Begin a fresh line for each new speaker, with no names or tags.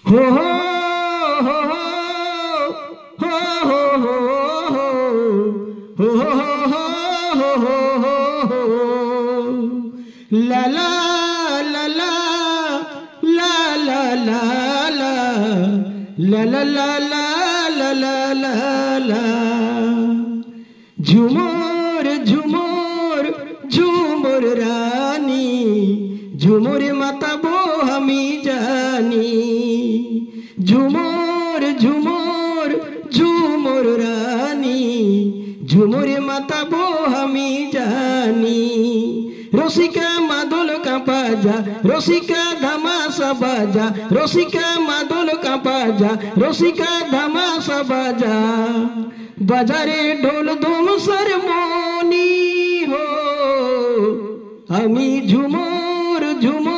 हो हो हो हो हो हो हो हो ला ला ला ला ला ला ला ला ला ला ला ला ला ला ला झुमुर झुमुर झुमुर रानी झुमुर माताबो আমি জানি ঝুমুর ঝুমুর ঝুমুর রানী ঝুমুর মাতাবো আমি জানি রসিকা মাদল কাঁপাজা রসিকা ধামাসা বাজা রসিকা মাদল কাঁপাজা রসিকা ধামাসা বাজা বাজারে ঢোল ধুম সরমনি হো আমি ঝুমুর ঝুমুর